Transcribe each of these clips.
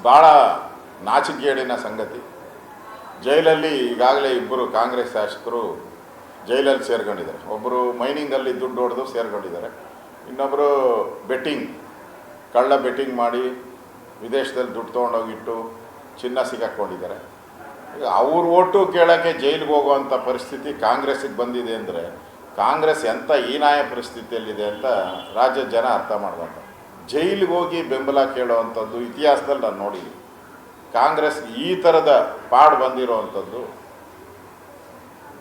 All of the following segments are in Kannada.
ಭಾಳ ನಾಚಿಕೆಗೇಡಿನ ಸಂಗತಿ. ಜೈಲಲ್ಲಿ ಈಗಾಗಲೇ ಇಬ್ಬರು ಕಾಂಗ್ರೆಸ್ ಶಾಸಕರು ಜೈಲಲ್ಲಿ ಸೇರ್ಕೊಂಡಿದ್ದಾರೆ. ಒಬ್ಬರು ಮೈನಿಂಗಲ್ಲಿ ದುಡ್ಡು ಹೊಡೆದು ಸೇರ್ಕೊಂಡಿದ್ದಾರೆ, ಇನ್ನೊಬ್ಬರು ಕಳ್ಳ ಬೆಟ್ಟಿಂಗ್ ಮಾಡಿ ವಿದೇಶದಲ್ಲಿ ದುಡ್ಡು ತೊಗೊಂಡೋಗಿಟ್ಟು ಚಿನ್ನ ಸಿಗಾಕ್ಕೊಂಡಿದ್ದಾರೆ. ಈಗ ಅವ್ರ ಓಟು ಕೇಳೋಕ್ಕೆ ಜೈಲಿಗೆ ಹೋಗುವಂಥ ಪರಿಸ್ಥಿತಿ ಕಾಂಗ್ರೆಸ್ಸಿಗೆ ಬಂದಿದೆ ಅಂದರೆ ಕಾಂಗ್ರೆಸ್ ಎಂಥ ಹೀನಾಯ ಪರಿಸ್ಥಿತಿಯಲ್ಲಿದೆ ಅಂತ ರಾಜ್ಯದ ಜನ ಅರ್ಥ ಮಾಡಬೇಕು. ಜೈಲಿಗೆ ಹೋಗಿ ಬೆಂಬಲ ಕೇಳೋವಂಥದ್ದು ಇತಿಹಾಸದಲ್ಲಿ ನಾನು ನೋಡಿದ್ದೀನಿ. ಕಾಂಗ್ರೆಸ್ ಈ ಥರದ ಪಾಡು ಬಂದಿರೋವಂಥದ್ದು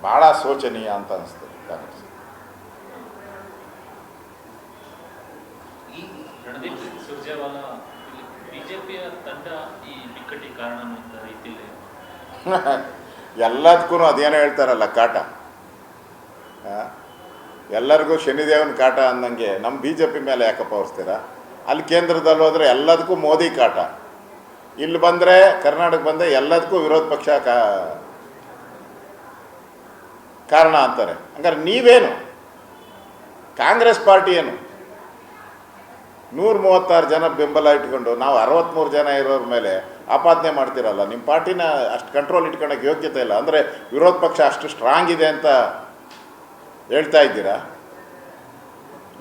ಭಾಳ ಶೋಚನೀಯ ಅಂತ ಅನಿಸ್ತದೆ ಕಾಂಗ್ರೆಸ್. ಈ ರಣದೀಪ್ ಸುರ್ಜೇವಾಲಾ ಬಿಜೆಪಿಯ ತಂಡ ಈ ಬಿಕ್ಕಟ್ಟಿಗೆ ಕಾರಣ ಅನ್ನುವಂಥ ರೀತಿಯಲ್ಲಿ ಎಲ್ಲದಕ್ಕೂ ಅದೇನೋ ಹೇಳ್ತಾರಲ್ಲ ಕಾಟ, ಎಲ್ಲರಿಗೂ ಶನಿದೇವನ ಕಾಟ ಅಂದಂಗೆ ನಮ್ಮ ಬಿ ಜೆ ಪಿ ಮೇಲೆ ಯಾಕಪ್ಪ ಹೊರಿಸ್ತೀರಾ? ಅಲ್ಲಿ ಕೇಂದ್ರದಲ್ಲಿ ಹೋದರೆ ಎಲ್ಲದಕ್ಕೂ ಮೋದಿ ಕಾಟ, ಇಲ್ಲಿ ಬಂದರೆ ಕರ್ನಾಟಕ ಬಂದರೆ ಎಲ್ಲದಕ್ಕೂ ವಿರೋಧ ಪಕ್ಷ ಕಾರಣ ಅಂತಾರೆ. ಹಂಗಾರೆ ನೀವೇನು? ಕಾಂಗ್ರೆಸ್ ಪಾರ್ಟಿ ಏನು 136 ಜನ ಬೆಂಬಲ ಇಟ್ಕೊಂಡು ನಾವು 63 ಜನ ಇರೋರ ಮೇಲೆ ಆಪಾದನೆ ಮಾಡ್ತಿರಲ್ಲ. ನಿಮ್ಮ ಪಾರ್ಟಿನ ಅಷ್ಟು ಕಂಟ್ರೋಲ್ ಇಟ್ಕೊಳಕ್ಕೆ ಯೋಗ್ಯತೆ ಇಲ್ಲ ಅಂದರೆ ವಿರೋಧ ಪಕ್ಷ ಅಷ್ಟು ಸ್ಟ್ರಾಂಗ್ ಇದೆ ಅಂತ ಹೇಳ್ತಾ ಇದ್ದೀರಾ?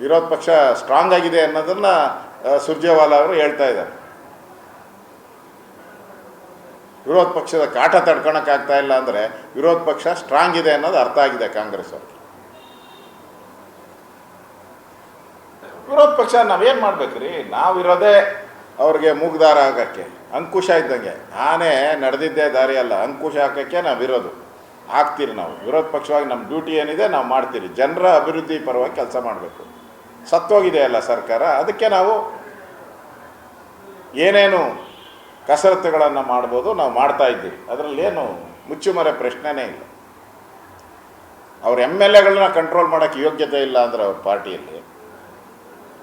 ವಿರೋಧ ಪಕ್ಷ ಸ್ಟ್ರಾಂಗ್ ಆಗಿದೆ ಅನ್ನೋದನ್ನು ಸುರ್ಜೇವಾಲಾ ಅವರು ಹೇಳ್ತಾ ಇದ್ದಾರೆ. ವಿರೋಧ ಪಕ್ಷದ ಕಾಟ ತಡ್ಕೊಳಕ್ಕಾಗ್ತಾ ಇಲ್ಲ ಅಂದರೆ ವಿರೋಧ ಪಕ್ಷ ಸ್ಟ್ರಾಂಗ್ ಇದೆ ಅನ್ನೋದು ಅರ್ಥ ಆಗಿದೆ ಕಾಂಗ್ರೆಸ್ ಅವ್ರಿಗೆ. ವಿರೋಧ ಪಕ್ಷ ನಾವೇನು ಮಾಡ್ಬೇಕ್ರಿ? ನಾವಿರೋದೇ ಅವ್ರಿಗೆ ಮೂಗ್ದಾರ ಆಗೋಕ್ಕೆ, ಅಂಕುಶ ಇದ್ದಂಗೆ. ಆನೆ ನಡೆದಿದ್ದೇ ದಾರಿ ಅಲ್ಲ, ಅಂಕುಶ ಹಾಕೋಕ್ಕೆ ನಾವಿರೋದು. ಹಾಕ್ತೀರಿ ನಾವು ವಿರೋಧ ಪಕ್ಷವಾಗಿ. ನಮ್ಮ ಡ್ಯೂಟಿ ಏನಿದೆ ನಾವು ಮಾಡ್ತೀರಿ. ಜನರ ಅಭಿವೃದ್ಧಿ ಪರವಾಗಿ ಕೆಲಸ ಮಾಡಬೇಕು. ಸತ್ತೋಗಿದೆಯಲ್ಲ ಸರ್ಕಾರ, ಅದಕ್ಕೆ ನಾವು ಏನೇನು ಕಸರತ್ತುಗಳನ್ನು ಮಾಡ್ಬೋದು ನಾವು ಮಾಡ್ತಾ ಇದ್ದೀವಿ. ಅದರಲ್ಲೇನು ಮುಚ್ಚುಮರೆ ಪ್ರಶ್ನೆನೇ ಇಲ್ಲ. ಅವ್ರ MLAಗಳನ್ನ ಕಂಟ್ರೋಲ್ ಮಾಡೋಕ್ಕೆ ಯೋಗ್ಯತೆ ಇಲ್ಲ ಅಂದರೆ ಅವ್ರ ಪಾರ್ಟಿಯಲ್ಲಿ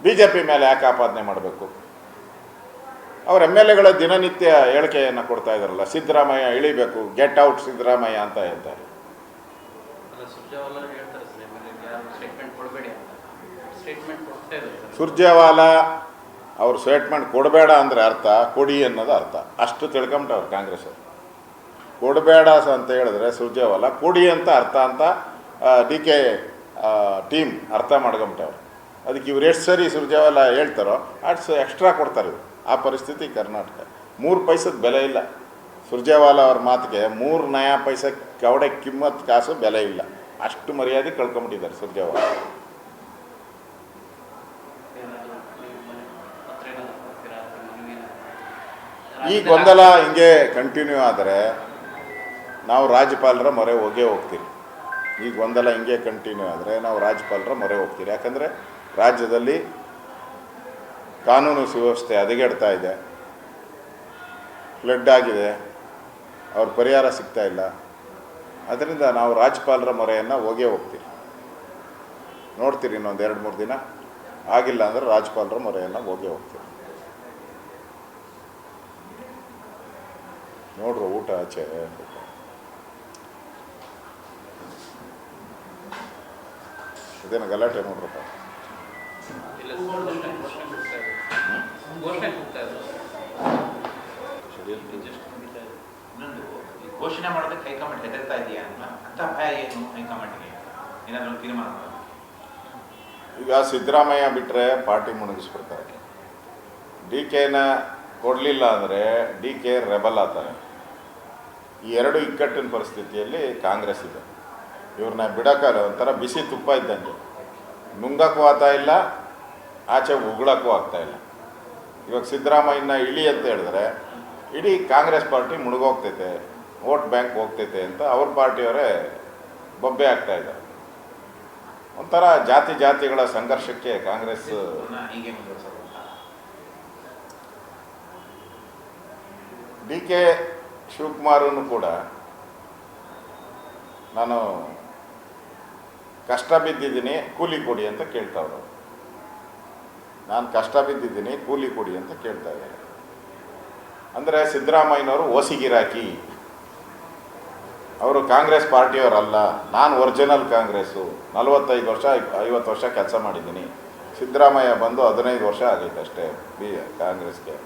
ಬಿ ಜೆ ಪಿ ಮೇಲೆ ಯಾಕೆ ಆಪಾದನೆ ಮಾಡಬೇಕು? ಅವ್ರ MLAಗಳ ದಿನನಿತ್ಯ ಹೇಳಿಕೆಯನ್ನು ಕೊಡ್ತಾ ಇದ್ದಾರಲ್ಲ, ಸಿದ್ದರಾಮಯ್ಯ ಇಳಿಬೇಕು, ಗೆಟ್ ಔಟ್ ಸಿದ್ದರಾಮಯ್ಯ ಅಂತ ಹೇಳ್ತಾರೆ. ಸುರ್ಜೇವಾಲಾ ಅವ್ರು ಸ್ಟೇಟ್ಮೆಂಟ್ ಕೊಡಬೇಡ ಅಂದರೆ ಅರ್ಥ ಕೊಡಿ ಅನ್ನೋದು ಅರ್ಥ. ಅಷ್ಟು ತಿಳ್ಕೊಂಬಿಟ್ಟವ್ರು ಕಾಂಗ್ರೆಸ್ ಅವರು. ಕೊಡಬೇಡ ಅಂತ ಹೇಳಿದ್ರೆ ಸುರ್ಜೇವಾಲಾ ಕೊಡಿ ಅಂತ ಅರ್ಥ ಅಂತ DK ಟೀಮ್ ಅರ್ಥ ಮಾಡ್ಕೊಂಬಿಟ್ಟವ್ರು. ಅದಕ್ಕೆ ಇವ್ರು ಎಷ್ಟು ಸರಿ ಸುರ್ಜೇವಾಲಾ ಹೇಳ್ತಾರೋ ಅಷ್ಟು ಎಕ್ಸ್ಟ್ರಾ ಕೊಡ್ತಾರೆ ಇವರು. ಆ ಪರಿಸ್ಥಿತಿ ಕರ್ನಾಟಕ. 3 ಪೈಸದ ಬೆಲೆ ಇಲ್ಲ ಸುರ್ಜೇವಾಲಾ ಅವ್ರ ಮಾತಿಗೆ. 3 ನಯಾ ಪೈಸೆ ಕವಡೆ ಕಿಮ್ಮತ್ತು ಕಾಸು ಬೆಲೆ ಇಲ್ಲ. ಅಷ್ಟು ಮರ್ಯಾದೆ ಕಳ್ಕೊಂಬಿಟ್ಟಿದ್ದಾರೆ ಸುರ್ಜೇವಾಲಾ. ಈ ಗೊಂದಲ ಹಿಂಗೆ ಕಂಟಿನ್ಯೂ ಆದರೆ ನಾವು ರಾಜ್ಯಪಾಲರ ಮೊರೆ ಹೋಗ್ತೀರಿ. ಈ ಗೊಂದಲ ಹಿಂಗೆ ಕಂಟಿನ್ಯೂ ಆದರೆ ನಾವು ರಾಜ್ಯಪಾಲರ ಮೊರೆ ಹೋಗ್ತೀರಿ. ಯಾಕಂದರೆ ರಾಜ್ಯದಲ್ಲಿ ಕಾನೂನು ಸುವ್ಯವಸ್ಥೆ ಹದಗೆಡ್ತಾ ಇದೆ, ಫ್ಲಡ್ ಆಗಿದೆ, ಅವ್ರ ಪರಿಹಾರ ಸಿಗ್ತಾ ಇಲ್ಲ. ಅದರಿಂದ ನಾವು ರಾಜ್ಯಪಾಲರ ಮೊರೆಯನ್ನು ಹೋಗ್ತೀರಿ. ನೋಡ್ತೀರಿ ಇನ್ನೊಂದು 2-3 ದಿನ ಆಗಿಲ್ಲ ಅಂದರೆ ರಾಜ್ಯಪಾಲರ ಮೊರೆಯನ್ನು ಹೋಗ್ತೀರಿ. ನೋಡ್ರು ಊಟ ಆಚೆ ಇದೇನು ಗಲಾಟೆ ನೋಡ್ರಪ್ಪ. ಘೋಷಣೆ ಮಾಡೋದಕ್ಕೆ ಹೈಕಮಾಂಡ್ ಹೆದರ್ತಾ ಇದೆಯಾ ಅಂತ ಭಯ ಏನು ಹೈಕಮಾಂಡ್ಗೆ? ಏನಾದರೂ ತೀರ್ಮಾನ? ಈಗ ಸಿದ್ದರಾಮಯ್ಯ ಬಿಟ್ಟರೆ ಪಾರ್ಟಿ ಮುಣಗಿಸ್ಬಿಡ್ತಾರೆ. DKನ ಕೊಡಲಿಲ್ಲ ಅಂದರೆ DK ರೆಬಲ್ ಆಗ್ತಾರೆ. ಈ ಎರಡು ಇಕ್ಕಟ್ಟಿನ ಪರಿಸ್ಥಿತಿಯಲ್ಲಿ ಕಾಂಗ್ರೆಸ್ ಇದೆ. ಇವ್ರನ್ನ ಬಿಡೋಕ್ಕಲ್ಲ, ಒಂಥರ ಬಿಸಿ ತುಪ್ಪ ಇದ್ದಂಗೆ. ನುಂಗಕ್ಕೂ ಆಗ್ತಾ ಇಲ್ಲ, ಆಚೆ ಉಗುಳಕ್ಕೂ ಆಗ್ತಾಯಿಲ್ಲ. ಇವಾಗ ಸಿದ್ದರಾಮಯ್ಯನ ಇಳಿ ಅಂತ ಹೇಳಿದ್ರೆ ಇಡೀ ಕಾಂಗ್ರೆಸ್ ಪಾರ್ಟಿ ಮುಳುಗೋಗ್ತೈತೆ, ವೋಟ್ ಬ್ಯಾಂಕ್ ಹೋಗ್ತೈತೆ ಅಂತ ಅವ್ರ ಪಾರ್ಟಿಯವರೇ ಬೊಬ್ಬೆ ಆಗ್ತಾಯಿದ್ದಾರೆ. ಒಂಥರ ಜಾತಿಗಳ ಸಂಘರ್ಷಕ್ಕೆ ಕಾಂಗ್ರೆಸ್ ಹೀಗೆ DK ಶಿವಕುಮಾರನು ಕೂಡ ನಾನು ಕಷ್ಟ ಬಿದ್ದಿದ್ದೀನಿ ಕೂಲಿ ಕೊಡಿ ಅಂತ ಕೇಳ್ತಾವ್ರು. ನಾನು ಕಷ್ಟ ಬಿದ್ದಿದ್ದೀನಿ ಕೂಲಿ ಕೊಡಿ ಅಂತ ಕೇಳ್ತಾ ಇದ್ದಾರೆ. ಅಂದರೆ ಸಿದ್ದರಾಮಯ್ಯನವರು ಓಸಿಗಿರಾಕಿ, ಅವರು ಕಾಂಗ್ರೆಸ್ ಪಾರ್ಟಿಯವರಲ್ಲ. ನಾನು ಒರಿಜಿನಲ್ ಕಾಂಗ್ರೆಸ್ಸು, 45 ವರ್ಷ 50 ವರ್ಷ ಕೆಲಸ ಮಾಡಿದ್ದೀನಿ. ಸಿದ್ದರಾಮಯ್ಯ ಬಂದು 15 ವರ್ಷ ಆಗೈತೆ ಅಷ್ಟೇ ಕಾಂಗ್ರೆಸ್ಗೆ.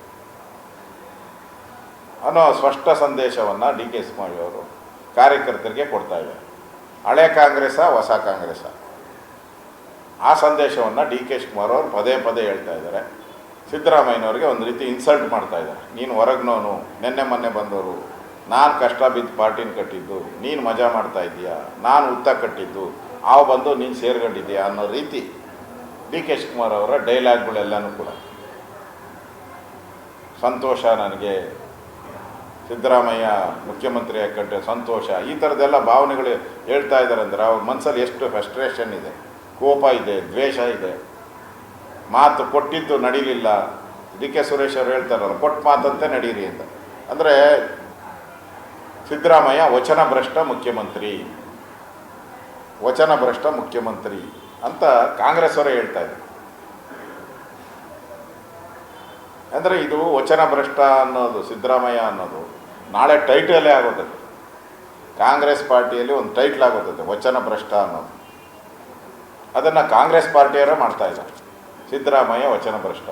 ಅನ್ನೋ ಸ್ಪಷ್ಟ ಸಂದೇಶವನ್ನು ಡಿ ಕೆ ಶಿವಕುಮಾರ್ ಅವರು ಕಾರ್ಯಕರ್ತರಿಗೆ ಕೊಡ್ತಾ ಇದ್ದಾರೆ. ಹಳೆ ಕಾಂಗ್ರೆಸ್ಸ ಹೊಸ ಕಾಂಗ್ರೆಸ್ಸ ಆ ಸಂದೇಶವನ್ನು ಡಿ ಕೆ ಶಿವಕುಮಾರ್ ಅವರು ಪದೇ ಪದೇ ಹೇಳ್ತಾ ಇದ್ದಾರೆ. ಸಿದ್ದರಾಮಯ್ಯನವ್ರಿಗೆ ಒಂದು ರೀತಿ ಇನ್ಸಲ್ಟ್ ಮಾಡ್ತಾ ಇದ್ದಾರೆ. ನೀನು ಹೊರಗ್ನವನು, ಮೊನ್ನೆ ಬಂದವರು, ನಾನು ಕಷ್ಟ ಬಿದ್ದು ಪಾರ್ಟಿನ ಕಟ್ಟಿದ್ದು, ನೀನು ಮಜಾ ಮಾಡ್ತಾ ಇದ್ದೀಯಾ, ನಾನು ಹುತ್ತ ಕಟ್ಟಿದ್ದು, ಆವು ಬಂದು ನೀನು ಸೇರ್ಕೊಂಡಿದ್ದೀಯಾ ಅನ್ನೋ ರೀತಿ ಡಿ ಕೆ ಶಿವಕುಮಾರ್ ಅವರ ಡೈಲಾಗ್ಗಳೆಲ್ಲನೂ ಕೂಡ. ಸಂತೋಷ ನನಗೆ ಸಿದ್ದರಾಮಯ್ಯ ಮುಖ್ಯಮಂತ್ರಿ ಕಂಡ್ರೆ ಸಂತೋಷ, ಈ ಥರದ್ದೆಲ್ಲ ಭಾವನೆಗಳು ಹೇಳ್ತಾ ಇದ್ದಾರೆ. ಅಂದರೆ ಅವ್ರ ಮನಸ್ಸಲ್ಲಿ ಎಷ್ಟು ಫ್ರಸ್ಟ್ರೇಷನ್ ಇದೆ, ಕೋಪ ಇದೆ, ದ್ವೇಷ ಇದೆ. ಮಾತು ಕೊಟ್ಟಿದ್ದು ನಡೀಲಿಲ್ಲ. ಡಿ ಕೆ ಸುರೇಶ್ ಅವರು ಹೇಳ್ತಾರಲ್ಲ, ಕೊಟ್ಟ ಮಾತಂತೆ ನಡೀರಿ ಅಂತ. ಅಂದರೆ ಸಿದ್ದರಾಮಯ್ಯ ವಚನಭ್ರಷ್ಟ ಮುಖ್ಯಮಂತ್ರಿ ಅಂತ ಕಾಂಗ್ರೆಸ್ ಅವರೇ ಹೇಳ್ತಾ ಇದ್ದಾರೆ. ಅಂದರೆ ಇದು ವಚನಭ್ರಷ್ಟ ಅನ್ನೋದು, ಸಿದ್ದರಾಮಯ್ಯ ಅನ್ನೋದು ನಾಳೆ ಟೈಟಲೇ ಆಗೋತದೆ. ಕಾಂಗ್ರೆಸ್ ಪಾರ್ಟಿಯಲ್ಲಿ ಒಂದು ಟೈಟ್ಲ್ ಆಗೋತದೆ ವಚನಭ್ರಷ್ಟ ಅನ್ನೋದು. ಅದನ್ನು ಕಾಂಗ್ರೆಸ್ ಪಾರ್ಟಿಯವರೇ ಮಾಡ್ತಾ ಇದ್ದಾರೆ, ಸಿದ್ದರಾಮಯ್ಯ ವಚನಭ್ರಷ್ಟ.